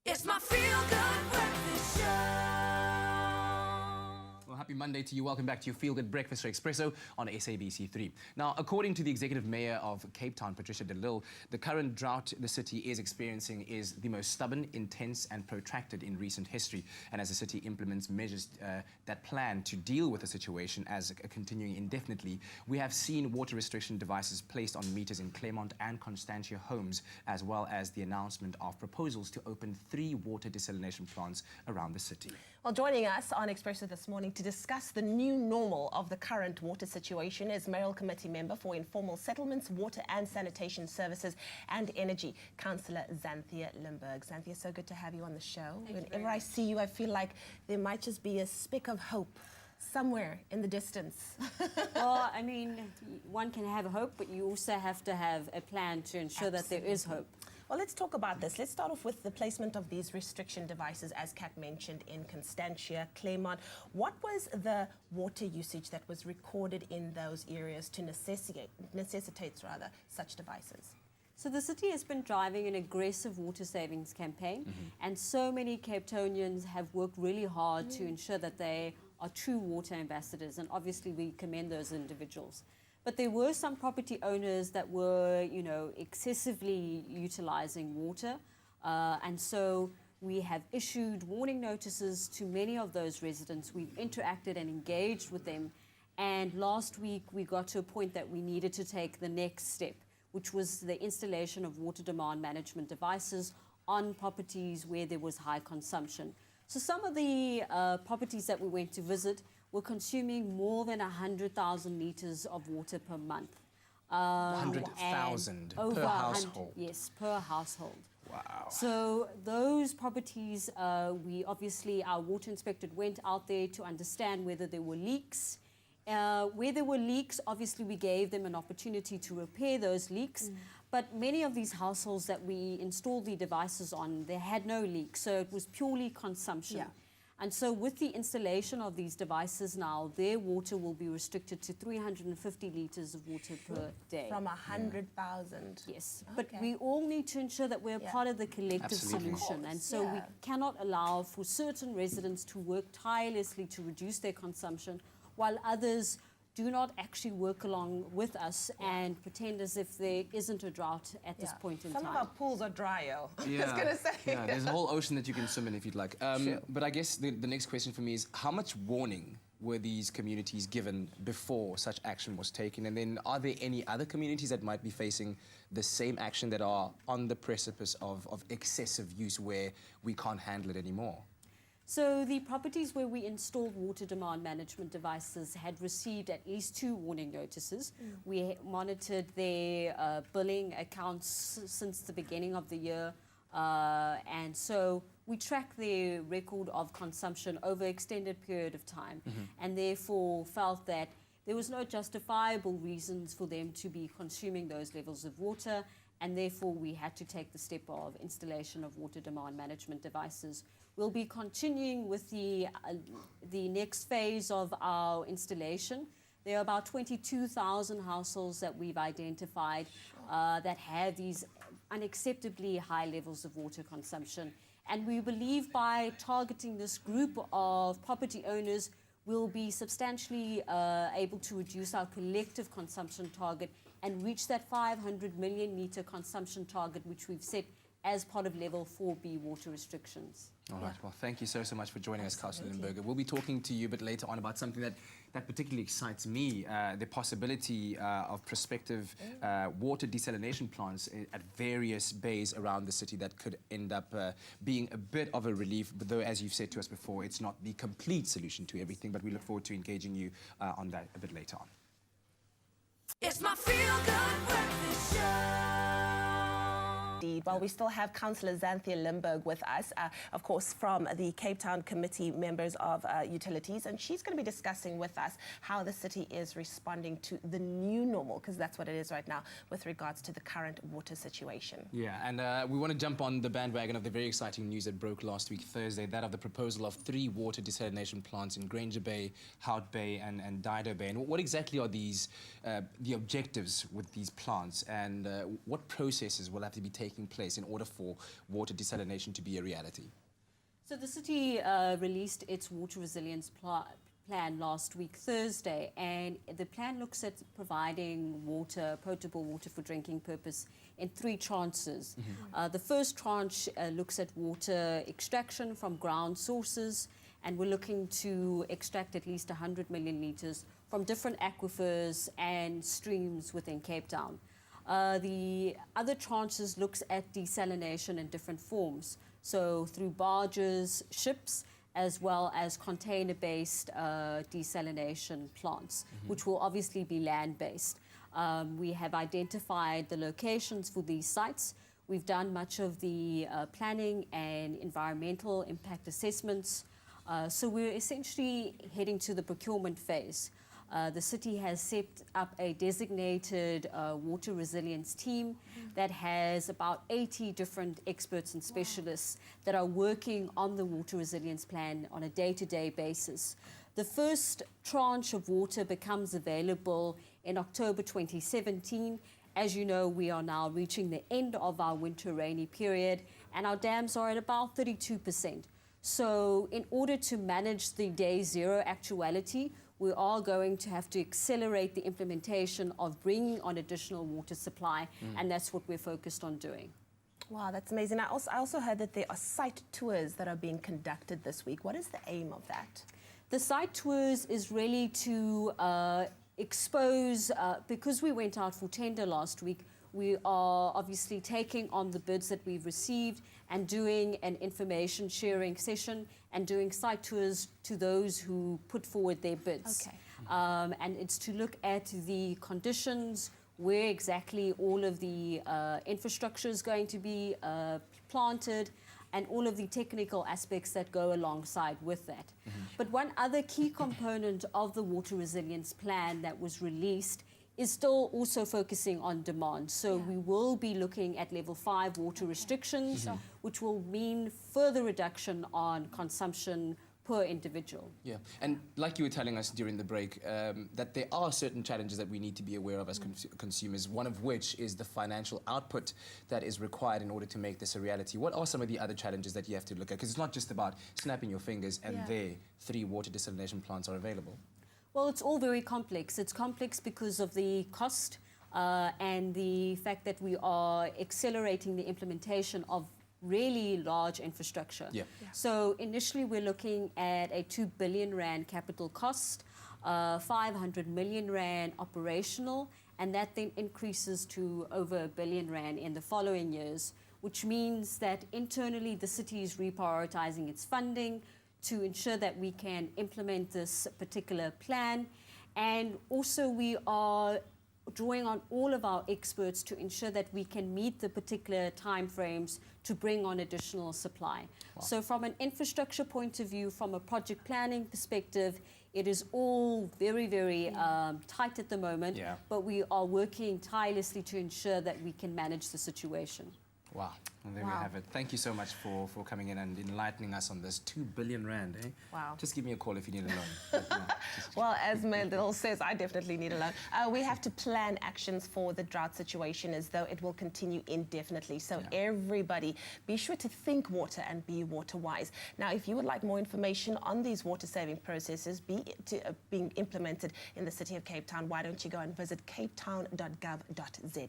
It's my feel-good breakfast show. Well, happy Monday to you. Welcome back to your Feel Good Breakfast for Expresso on SABC3. Now, according to the Executive Mayor of Cape Town, Patricia de Lille, the current drought the city is experiencing is the most stubborn, intense and protracted in recent history. And as the city implements measures that plan to deal with the situation as continuing indefinitely, we have seen water restriction devices placed on meters in Claremont and Constantia homes, as well as the announcement of proposals to open 3 water desalination plants around the city. Well, joining us on Expresso this morning to discuss the new normal of the current water situation is Mayoral Committee Member for Informal Settlements, Water and Sanitation Services and Energy, Councillor Xanthea Limberg. Xanthea, so good to have you on the show. Whenever I see you, I feel like there might just be a speck of hope somewhere in the distance. Well, I mean, one can have hope, but you also have to have a plan to ensure that there is hope. Well, let's talk about this. Let's start off with the placement of these restriction devices, as Kat mentioned, in Constantia, Claremont. What was the water usage that was recorded in those areas to necessitates such devices? So the city has been driving an aggressive water savings campaign, and so many Cape Townians have worked really hard to ensure that they are true water ambassadors, and obviously we commend those individuals. But there were some property owners that were, excessively utilizing water, and so we have issued warning notices to many of those residents. We've interacted and engaged with them, and last week we got to a point that we needed to take the next step, which was the installation of water demand management devices on properties where there was high consumption. So some of the properties that we went to visit were consuming more than 100,000 litres of water per month. 100,000 per household? Yes, per household. Wow. So those properties, our water inspector went out there to understand whether there were leaks. Where there were leaks, obviously we gave them an opportunity to repair those leaks, but many of these households that we installed the devices on, they had no leaks, so it was purely consumption. Yeah. And so with the installation of these devices now, their water will be restricted to 350 litres of water per day. From 100,000? Yes, Okay. but we all need to ensure that we're part of the collective Absolutely. solution. And so we cannot allow for certain residents to work tirelessly to reduce their consumption, while others do not actually work along with us and pretend as if there isn't a drought at this point in time. Some of our pools are dry, I was Yeah. going to say. Yeah, there's a whole ocean that you can swim in if you'd like. But I guess the next question for me is, how much warning were these communities given before such action was taken? And then are there any other communities that might be facing the same action that are on the precipice of excessive use where we can't handle it anymore? So the properties where we installed water demand management devices had received at least 2 warning notices. We monitored their billing accounts since the beginning of the year, and so we track their record of consumption over an extended period of time, and therefore felt that there was no justifiable reasons for them to be consuming those levels of water, and therefore we had to take the step of installation of water demand management devices. We'll be continuing with the next phase of our installation. There are about 22,000 households that we've identified that have these unacceptably high levels of water consumption. And we believe by targeting this group of property owners, we'll be substantially able to reduce our collective consumption target and reach that 500 million litre consumption target, which we've set as part of level 4B water restrictions. All right, well, thank you so much for joining us, Councillor Limberg. We'll be talking to you a bit later on about something that particularly excites me, the possibility of prospective water desalination plants at various bays around the city that could end up being a bit of a relief, but though, as you've said to us before, it's not the complete solution to everything, but we look forward to engaging you on that a bit later on. It's my feel-good breakfast show. Well, we still have Councillor Xanthea Limberg with us, of course, from the Cape Town Committee Members of Utilities, and she's going to be discussing with us how the city is responding to the new normal, because that's what it is right now, with regards to the current water situation. Yeah, and we want to jump on the bandwagon of the very exciting news that broke last week, Thursday, that of the proposal of 3 water desalination plants in Granger Bay, Hout Bay and Dido Bay. And what exactly are these, the objectives with these plants, and what processes will have to be taken taking place in order for water desalination to be a reality? So the city released its water resilience plan last week, Thursday, and the plan looks at providing water, potable water for drinking purpose in 3 tranches. The first tranche looks at water extraction from ground sources, and we're looking to extract at least 100 million litres from different aquifers and streams within Cape Town. The other tranches looks at desalination in different forms, so through barges, ships, as well as container-based desalination plants, which will obviously be land-based. We have identified the locations for these sites. We've done much of the planning and environmental impact assessments. So we're essentially heading to the procurement phase. The city has set up a designated water resilience team that has about 80 different experts and specialists that are working on the water resilience plan on a day-to-day basis. The first tranche of water becomes available in October 2017. As you know, we are now reaching the end of our winter rainy period, and our dams are at about 32%. So in order to manage the day zero actuality, we are going to have to accelerate the implementation of bringing on additional water supply, and that's what we're focused on doing. Wow, that's amazing. I also heard that there are site tours that are being conducted this week. What is the aim of that? The site tours is really to expose, because we went out for tender last week, we are obviously taking on the bids that we've received and doing an information sharing session and doing site tours to those who put forward their bids. Okay. And it's to look at the conditions, where exactly all of the infrastructure is going to be planted, and all of the technical aspects that go alongside with that. But one other key component of the water resilience plan that was released is still also focusing on demand. So we will be looking at level 5 water restrictions, which will mean further reduction on consumption per individual. Yeah, and like you were telling us during the break, that there are certain challenges that we need to be aware of as consumers, one of which is the financial output that is required in order to make this a reality. What are some of the other challenges that you have to look at? Because it's not just about snapping your fingers and there 3 water desalination plants are available. Well, it's all very complex. It's complex because of the cost and the fact that we are accelerating the implementation of really large infrastructure. So initially we're looking at a 2 billion rand capital cost, 500 million rand operational, and that then increases to over 1 billion rand in the following years, which means that internally the city is reprioritizing its funding to ensure that we can implement this particular plan. And also we are drawing on all of our experts to ensure that we can meet the particular timeframes to bring on additional supply. So from an infrastructure point of view, from a project planning perspective, it is all very, very tight at the moment, but we are working tirelessly to ensure that we can manage the situation. Wow. Well, there we have it. Thank you so much for coming in and enlightening us on this. 2 billion rand, eh? Wow. Just give me a call if you need a loan. But, no, Well, as Mel says, I definitely need a loan. We have to plan actions for the drought situation as though it will continue indefinitely. So everybody, be sure to think water and be water wise. Now, if you would like more information on these water saving processes being implemented in the city of Cape Town, why don't you go and visit capetown.gov.za.